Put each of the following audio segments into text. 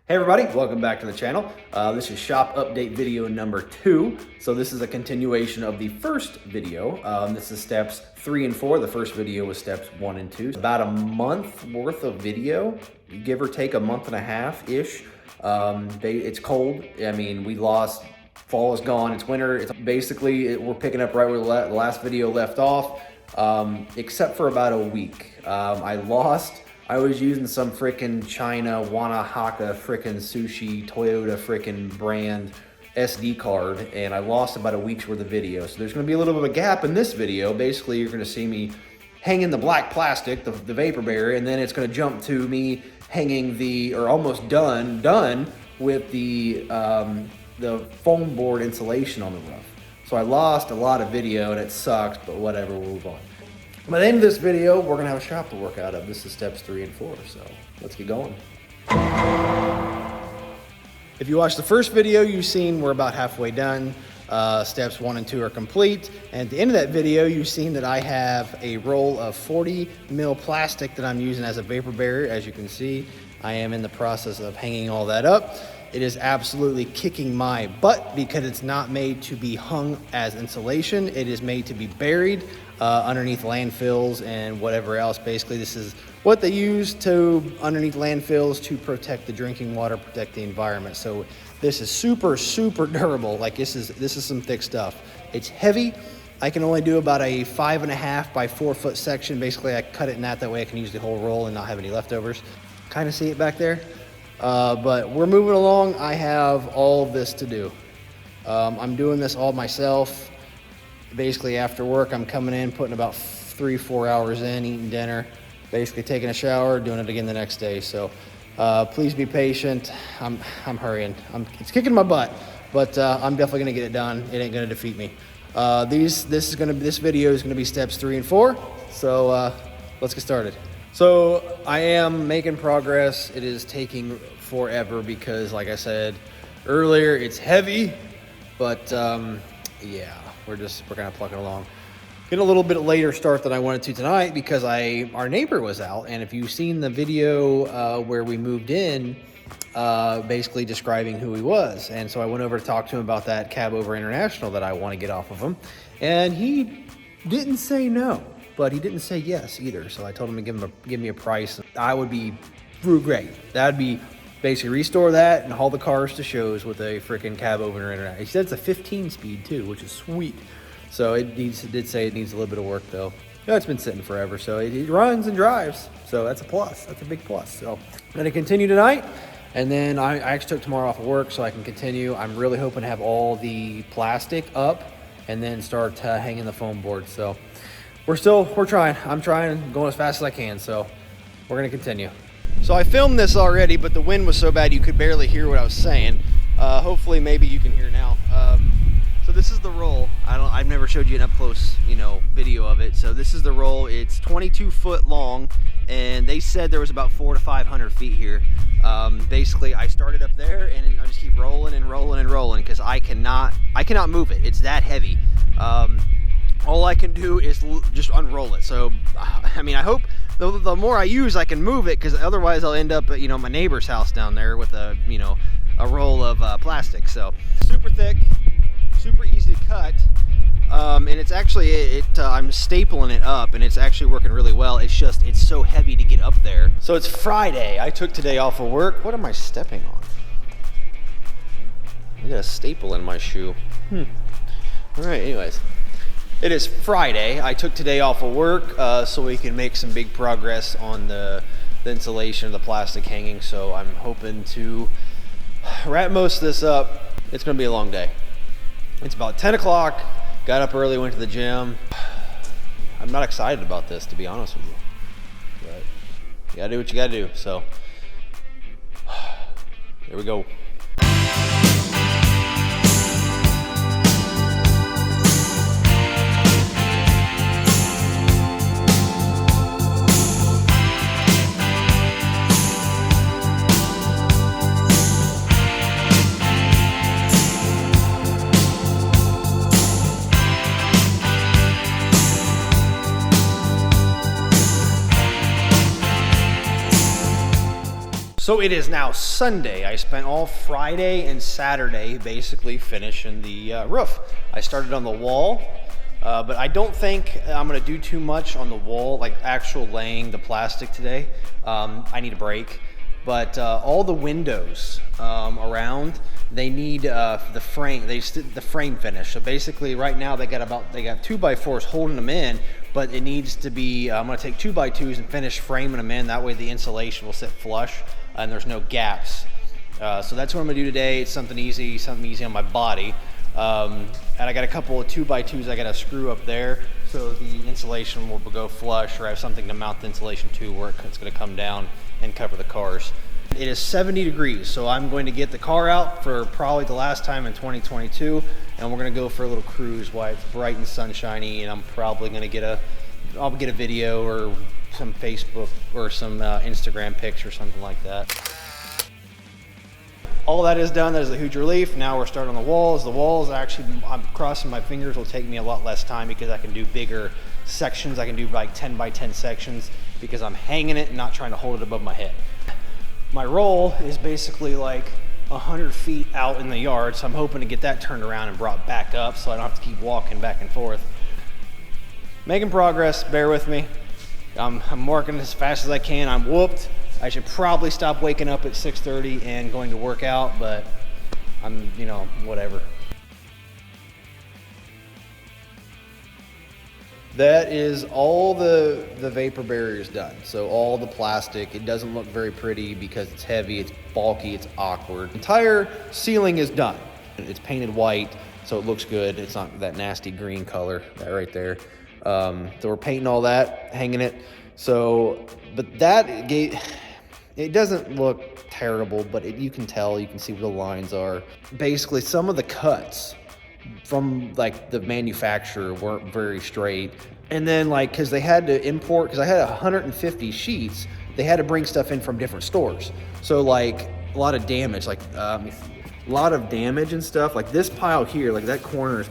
Hey everybody, welcome back to the channel. This is shop update video number 2. So this is a continuation of the first video. This is steps 3 and 4. The first video was steps 1 and 2. About a month worth of video, give or take a month and a half-ish. It's cold. I mean, we lost, fall is gone, it's winter. It's basically, we're picking up right where the last video left off, except for about a week. I was using some frickin' China Wanahaka frickin' sushi Toyota frickin' brand SD card, and I lost about a week's worth of video. So there's gonna be a little bit of a gap in this video. Basically, you're gonna see me hanging the black plastic, the vapor barrier, and then it's gonna jump to me hanging or almost done with the foam board insulation on the roof. So I lost a lot of video and it sucks, but whatever, we'll move on. By the end of this video, we're gonna have a shop to work out of. This is steps 3 and 4, so let's get going. If you watched the first video, you've seen we're about halfway done. Steps 1 and 2 are complete. And at the end of that video, you've seen that I have a roll of 40 mil plastic that I'm using as a vapor barrier. As you can see, I am in the process of hanging all that up. It is absolutely kicking my butt because it's not made to be hung as insulation. It is made to be buried underneath landfills and whatever else. Basically, this is what they use underneath landfills to protect the drinking water, protect the environment. So this is super, super durable. Like this is some thick stuff. It's heavy. I can only do about a 5.5 by 4 foot section. Basically, I cut it in that way I can use the whole roll and not have any leftovers. Kind of see it back there. But we're moving along. I have all of this to do. I'm doing this all myself. Basically after work, I'm coming in, putting about 3-4 hours in, eating dinner, basically taking a shower, doing it again the next day. So please be patient. I'm hurrying. It's kicking my butt, but I'm definitely gonna get it done. It ain't gonna defeat me. This video is gonna be steps 3 and 4. So let's get started. So I am making progress. It is taking forever because, like I said earlier, it's heavy, but yeah, we're kind of plucking along. Getting a little bit later start than I wanted to tonight because our neighbor was out, and if you've seen the video where we moved in, basically describing who he was, and so I went over to talk to him about that cab over international that I want to get off of him, and he didn't say no. But he didn't say yes either. So I told him to give me a price. I would be great. That'd be basically restore that and haul the cars to shows with a freaking cab over internet. He said it's a 15 speed too, which is sweet. So it did say it needs a little bit of work though. It's been sitting forever, so it runs and drives. So that's a plus. That's a big plus. So I'm gonna continue tonight. And then I actually took tomorrow off of work so I can continue. I'm really hoping to have all the plastic up and then start hanging the foam board. So we're trying. I'm trying, going as fast as I can, so we're gonna continue. So I filmed this already, but the wind was so bad you could barely hear what I was saying. Hopefully, maybe you can hear now. So this is the roll. I've never showed you an up close, video of it. So this is the roll. It's 22 foot long, and they said there was about 400 to 500 feet here. Basically, I started up there, and I just keep rolling and rolling and rolling because I cannot move it. It's that heavy. All I can do is just unroll it. So, I mean, I hope the more I use, I can move it, because otherwise I'll end up at, my neighbor's house down there with a roll of plastic. So, super thick, super easy to cut, and it's actually, I'm stapling it up, and it's actually working really well. It's just, it's so heavy to get up there. So it's Friday. I took today off of work. What am I stepping on? I got a staple in my shoe. All right, anyways. It is Friday. I took today off of work so we can make some big progress on the insulation of the plastic hanging. So I'm hoping to wrap most of this up. It's going to be a long day. It's about 10 o'clock. Got up early, went to the gym. I'm not excited about this, to be honest with you. But you got to do what you got to do. So here we go. So it is now Sunday. I spent all Friday and Saturday basically finishing the roof. I started on the wall, but I don't think I'm gonna do too much on the wall, like actual laying the plastic today. I need a break. But all the windows around, they need the frame. The frame finish. So basically, right now they got 2x4s holding them in, but it needs to be. I'm gonna take 2x2s and finish framing them in. That way the insulation will sit flush and there's no gaps. So that's what I'm gonna do today. It's something easy on my body. And I got a couple of 2x2s I gotta screw up there so the insulation will go flush, or I have something to mount the insulation to where it's gonna come down and cover the cars. It is 70 degrees, so I'm going to get the car out for probably the last time in 2022, and we're gonna go for a little cruise while it's bright and sunshiny, and I'm probably gonna I'll get a video or some Facebook or some Instagram pics or something like that. All that is done. That is a huge relief. Now we're starting on the walls. The walls actually, I'm crossing my fingers, will take me a lot less time because I can do bigger sections. I can do like 10 by 10 sections because I'm hanging it and not trying to hold it above my head. My roll is basically like 100 feet out in the yard, so I'm hoping to get that turned around and brought back up so I don't have to keep walking back and forth. Making progress, bear with me. I'm working as fast as I can. I'm whooped. I should probably stop waking up at 6:30 and going to work out, but I'm, whatever. That is all the vapor barriers done. So all the plastic, it doesn't look very pretty because it's heavy, it's bulky, it's awkward. Entire ceiling is done. It's painted white, so it looks good. It's not that nasty green color, that right there. So we're painting all that, hanging it. So, but it doesn't look terrible, but you can tell, you can see where the lines are. Basically, some of the cuts from like the manufacturer weren't very straight. And then because they had to import, because I had 150 sheets, they had to bring stuff in from different stores. So like a lot of damage, a lot of damage and stuff. Like this pile here, like that corner's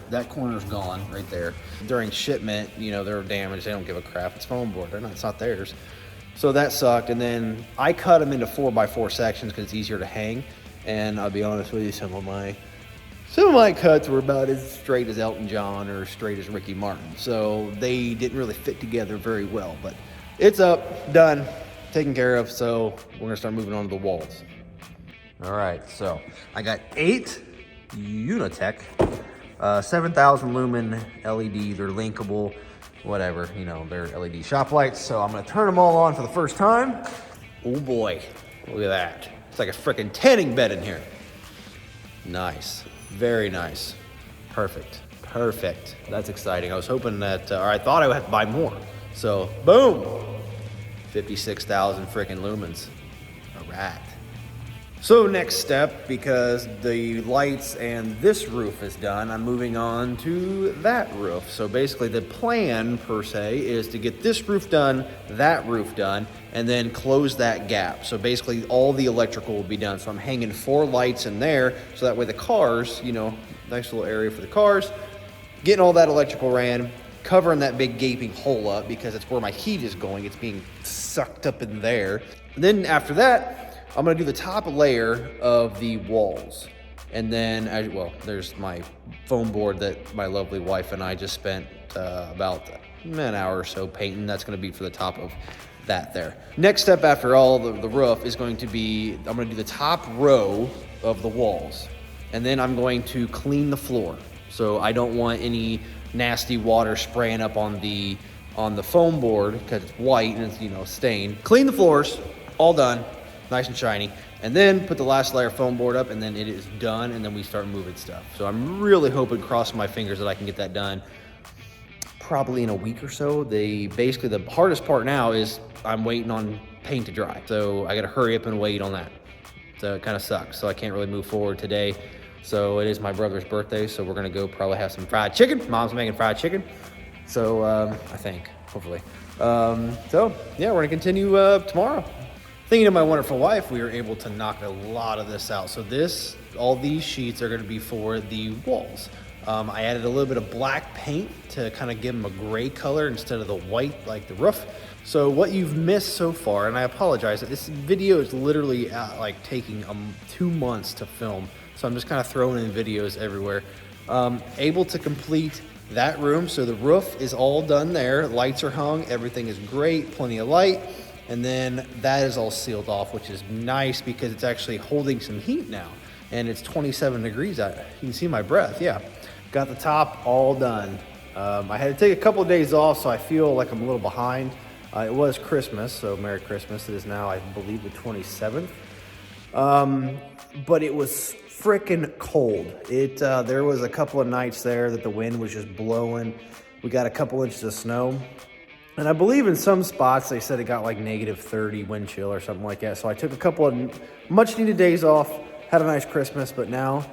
gone right there. During shipment, they're damaged. They don't give a crap. It's foam board. It's not theirs. So that sucked. And then I cut them into 4x4 sections because it's easier to hang. And I'll be honest with you, some of my cuts were about as straight as Elton John or straight as Ricky Martin. So they didn't really fit together very well, but it's up, done, taken care of. So we're gonna start moving on to the walls. All right, so I got 8 Unitech 7,000 lumen LED. They're linkable, whatever, they're LED shop lights. So I'm gonna turn them all on for the first time. Oh boy, look at that. It's like a freaking tanning bed in here. Nice, very nice. Perfect. That's exciting. I was hoping that, or I thought I would have to buy more. So boom, 56,000 freaking lumens. All right. So next step, because the lights and this roof is done, I'm moving on to that roof. So basically the plan per se is to get this roof done, that roof done, and then close that gap. So basically all the electrical will be done. So I'm hanging 4 lights in there, so that way the cars, nice little area for the cars, getting all that electrical ran, covering that big gaping hole up because it's where my heat is going. It's being sucked up in there. And then after that, I'm gonna do the top layer of the walls. And then, there's my foam board that my lovely wife and I just spent about an hour or so painting. That's gonna be for the top of that there. Next step after all the roof is going to be, I'm gonna do the top row of the walls. And then I'm going to clean the floor. So I don't want any nasty water spraying up on the foam board because it's white and it's, stained. Clean the floors, all done. Nice and shiny, and then put the last layer of foam board up, and then it is done, and then we start moving stuff. So I'm really hoping, crossing my fingers, that I can get that done probably in a week or so. Basically the hardest part now is I'm waiting on paint to dry. So I gotta hurry up and wait on that. So it kind of sucks. So I can't really move forward today. So it is my brother's birthday, so we're gonna go probably have some fried chicken. Mom's making fried chicken. So I think, hopefully. So yeah, we're gonna continue tomorrow. Thinking of my wonderful wife, we were able to knock a lot of this out. So all these sheets are gonna be for the walls. I added a little bit of black paint to kind of give them a gray color instead of the white like the roof. So what you've missed so far, and I apologize, this video is literally like taking 2 months to film. So I'm just kind of throwing in videos everywhere. Able to complete that room. So the roof is all done there. Lights are hung, everything is great, plenty of light. And then that is all sealed off, which is nice because it's actually holding some heat now. And it's 27 degrees out. You can see my breath, yeah. Got the top all done. I had to take a couple of days off, so I feel like I'm a little behind. It was Christmas, so Merry Christmas. It is now, I believe, the 27th. But it was freaking cold. There was a couple of nights there that the wind was just blowing. We got a couple inches of snow. And I believe in some spots, they said it got like -30 wind chill or something like that. So I took a couple of much needed days off, had a nice Christmas, but now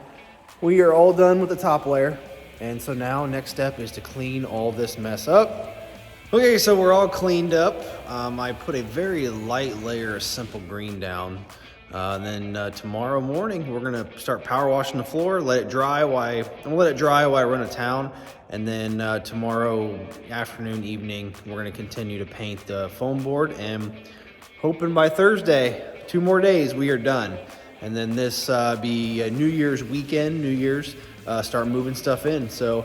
we are all done with the top layer. And so now next step is to clean all this mess up. Okay, so we're all cleaned up. I put a very light layer of simple green down. Then tomorrow morning, we're gonna start power washing the floor, let it dry while I run to town. And then tomorrow afternoon, evening, we're gonna continue to paint the foam board, and hoping by Thursday, 2 more days, we are done. And then this be New Year's weekend, start moving stuff in. So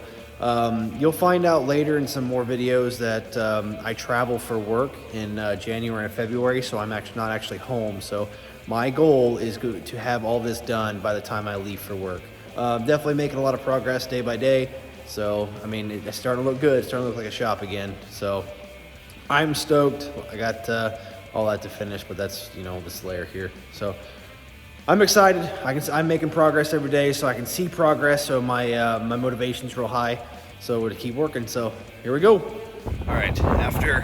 you'll find out later in some more videos that I travel for work in January and February, so I'm actually not home. So my goal is to have all this done by the time I leave for work. Definitely making a lot of progress day by day. So, I mean, it's starting to look good. It's starting to look like a shop again. So I'm stoked. I got all that to finish, but that's, this layer here. So I'm excited. I'm making progress every day, so I can see progress. So my motivation's real high. So to keep working. So here we go. All right, after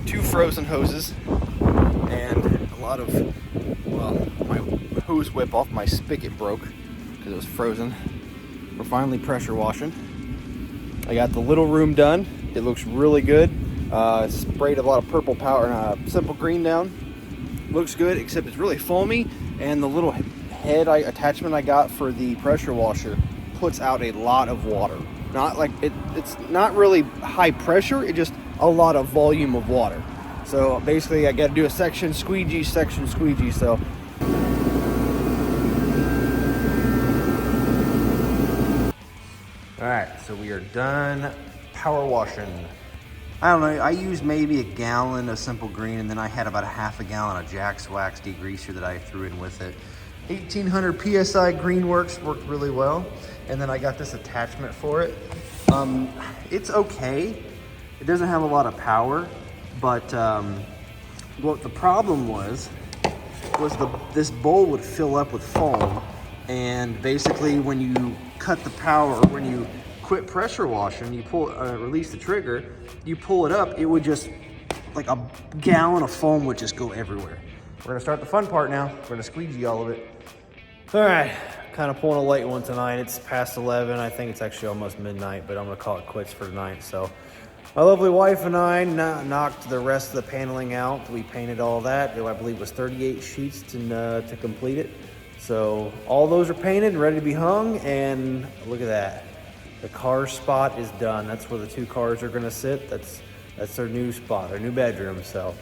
2 frozen hoses and a lot of, my hose whip off my spigot broke because it was frozen. We're finally pressure washing. I got the little room done. It looks really good. Sprayed a lot of purple powder and simple green down. Looks good, except it's really foamy, and the little head attachment I got for the pressure washer puts out a lot of water. Not like it's not really high pressure, it just a lot of volume of water. So basically I got to do a section squeegee. So all right, so we are done power washing. I don't know, I used maybe a gallon of simple green, and then I had about a half a gallon of Jack's Wax degreaser that I threw in with it. 1800 PSI Greenworks worked really well. And then I got this attachment for it. It's okay. It doesn't have a lot of power, but what the problem was this bowl would fill up with foam, and basically when you cut the power, when you quit pressure washing, you release the trigger, you pull it up, it would just, like a gallon of foam would just go everywhere. We're gonna start the fun part now. We're gonna squeegee all of it. All right, kind of pulling a late one tonight. It's past 11. I think it's actually almost midnight, but I'm gonna call it quits for tonight. So my lovely wife and I knocked the rest of the paneling out. We painted all that. I believe it was 38 sheets to complete it. So all those are painted and ready to be hung, and look at that. The car spot is done. That's where the 2 cars are gonna sit. That's their new spot, their new bedroom. So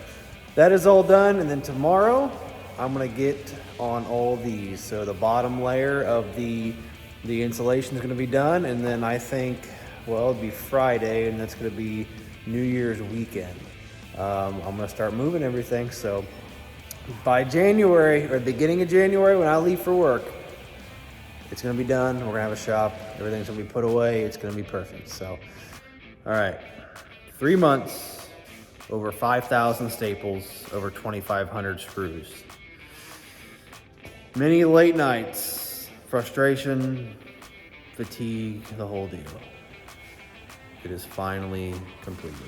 that is all done, and then tomorrow I'm gonna get on all these. So the bottom layer of the insulation is gonna be done, and then I think, well, it'll be Friday, and that's gonna be New Year's weekend. I'm gonna start moving everything. So by January, or beginning of January, when I leave for work, it's gonna be done. We're gonna have a shop. Everything's gonna be put away. It's gonna be perfect. So, all right, 3 months, over 5,000 staples, over 2,500 screws. Many late nights, frustration, fatigue, the whole deal. It is finally completed.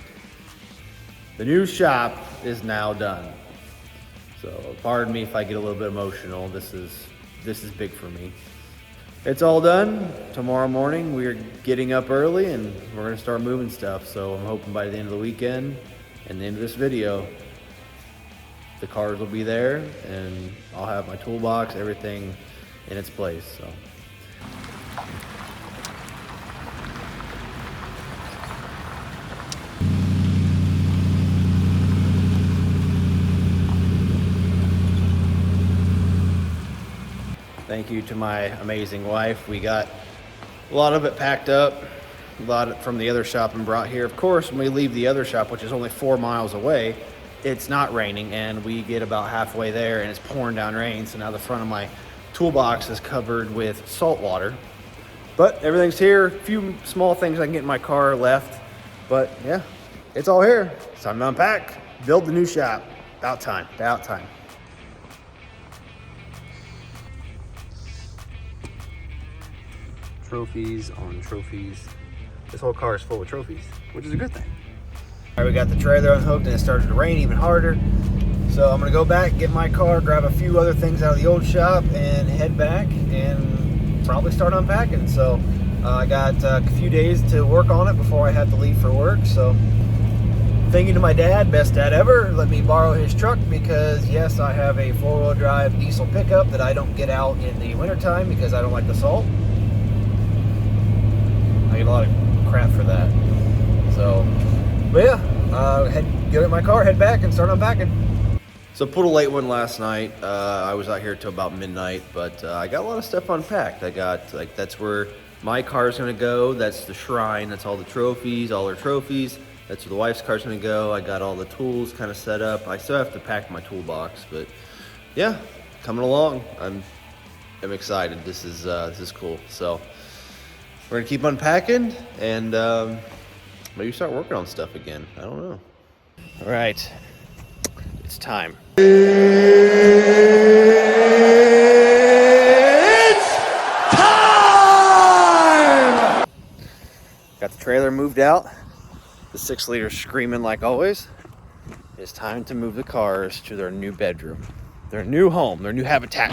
The new shop is now done. So pardon me if I get a little bit emotional. This is big for me. It's all done. Tomorrow morning we are getting up early and we're gonna start moving stuff. So I'm hoping by the end of the weekend and the end of this video, the cars will be there and I'll have my toolbox, everything in its place. So Thank you to my amazing wife. We got a lot of it packed up, a lot from the other shop and brought here. Of course, when we leave the other shop, which is only 4 miles away, it's not raining, and we get about halfway there and it's pouring down rain. So now the front of my toolbox is covered with salt water. But everything's here. A few small things I can get in my car left. But yeah, it's all here. It's time to unpack, build the new shop. About time, about time. Trophies on trophies. This whole car is full of trophies, which is a good thing. All right, we got the trailer unhooked and it started to rain even harder. So I'm gonna go back, get my car, grab a few other things out of the old shop and head back and probably start unpacking. So I got a few days to work on it before I have to leave for work. So thank you to my dad, best dad ever, let me borrow his truck because yes, I have a 4-wheel drive diesel pickup that I don't get out in the wintertime because I don't like the salt. I get a lot of crap for that. So, but yeah, get in my car, head back and start unpacking. So pulled a late one last night. I was out here till about midnight, but I got a lot of stuff unpacked. I got, like, that's where my car is gonna go. That's the shrine, that's all the trophies, all her trophies. That's where the wife's car's gonna go. I got all the tools kind of set up. I still have to pack my toolbox, but yeah, coming along. I'm excited. This is cool. So we're gonna keep unpacking and maybe start working on stuff again. I don't know. All right, it's time. It's time! Got the trailer moved out. The 6-liter screaming like always. It's time to move the cars to their new bedroom, their new home, their new habitat.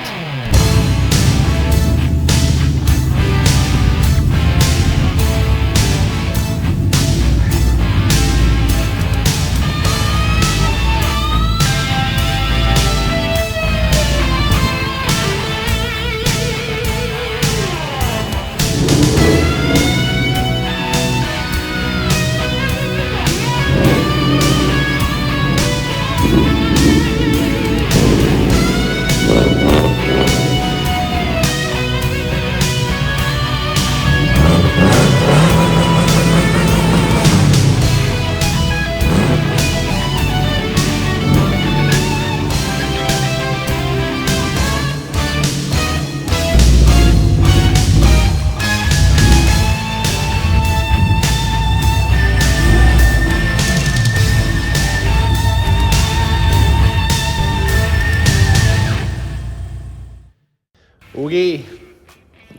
Oogie,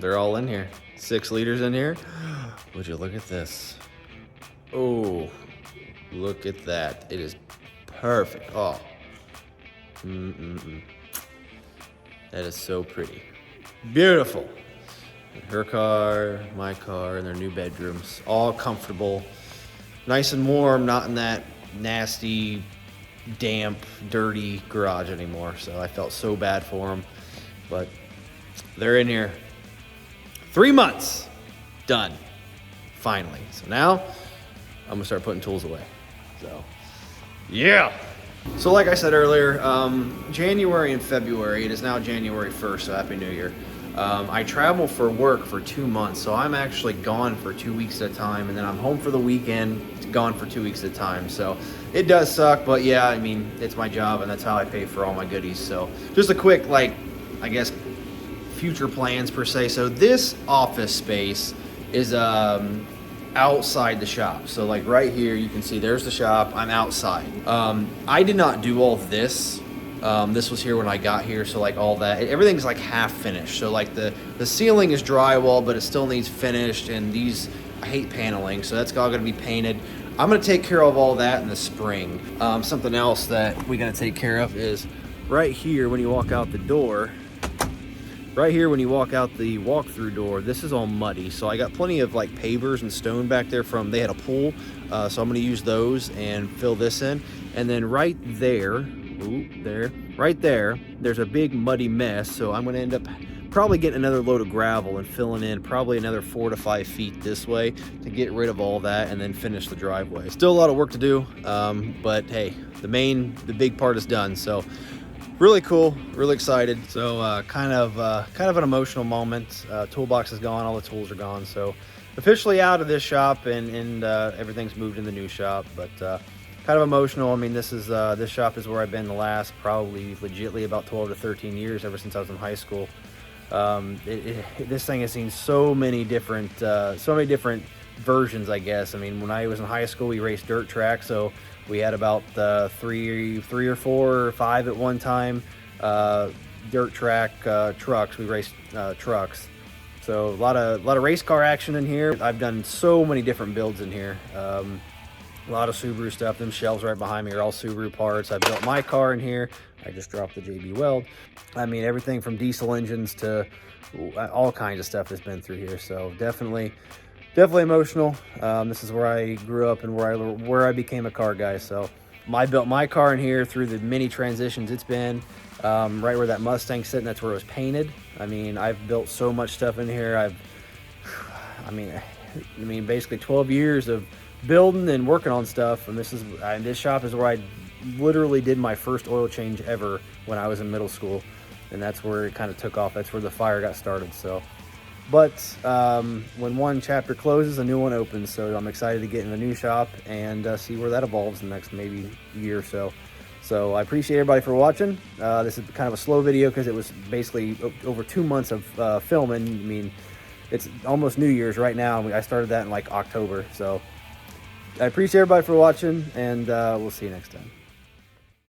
they're all in here. 6 liters in here. Would you look at this? Oh, look at that. It is perfect. Oh, that is so pretty. Beautiful. Her car, my car, and their new bedrooms. All comfortable. Nice and warm, not in that nasty, damp, dirty garage anymore. So I felt so bad for them. But they're in here. 3 months. Done. Finally. So now I'm gonna start putting tools away. So yeah. So like I said earlier, January and February, it is now January 1st, so Happy New Year. I travel for work for 2 months, so I'm actually gone for 2 weeks at a time, and then I'm home for the weekend, gone for 2 weeks at a time. So it does suck, but yeah, I mean, it's my job, and that's how I pay for all my goodies. So just a quick, like, I guess, future plans per se. So this office space is outside the shop. So like right here, you can see there's the shop. I'm outside. I did not do all of this. This was here when I got here. So like all that, everything's like half finished. So like the ceiling is drywall, but it still needs finished. And these, I hate paneling. So that's all gonna be painted. I'm gonna take care of all that in the spring. Something else that we're gonna take care of is right here when you walk out the door. Right here when you walk out the walk-through door, this is all muddy. So I got plenty of like pavers and stone back there from, they had a pool. So I'm gonna use those and fill this in. And then right there, right there, there's a big muddy mess. So I'm gonna end up probably getting another load of gravel and filling in probably another 4 to 5 feet this way to get rid of all that and then finish the driveway. Still a lot of work to do, but hey, the big part is done. So really cool, really excited. So kind of an emotional moment. Toolbox is gone, all the tools are gone. So officially out of this shop, and everything's moved in the new shop. But kind of emotional. I mean, this shop is where I've been the last probably legitly about 12 to 13 years, ever since I was in high school. This thing has seen so many different versions, I guess. I mean, when I was in high school, we raced dirt track, so we had about three or four or five at one time dirt track trucks. We raced trucks, so a lot of race car action in here. I've done so many different builds in here. A lot of Subaru stuff. Them shelves right behind me are all Subaru parts. I built my car in here. I just dropped the JB Weld. I mean, everything from diesel engines to all kinds of stuff has been through here. So definitely emotional. This is where I grew up and where I became a car guy. So I built my car in here through the many transitions it's been. Right where that Mustang's sitting, that's where it was painted. I mean, I've built so much stuff in here. I mean, basically 12 years of building and working on stuff, and this shop is where I literally did my first oil change ever when I was in middle school, and that's where it kind of took off. That's where the fire got started. So, but when one chapter closes, a new one opens. So I'm excited to get in the new shop and see where that evolves in the next maybe year or so. So I appreciate everybody for watching. This is kind of a slow video because it was basically over 2 months of filming. I mean, it's almost New Year's right now. I started that in like October. So I appreciate everybody for watching, and we'll see you next time.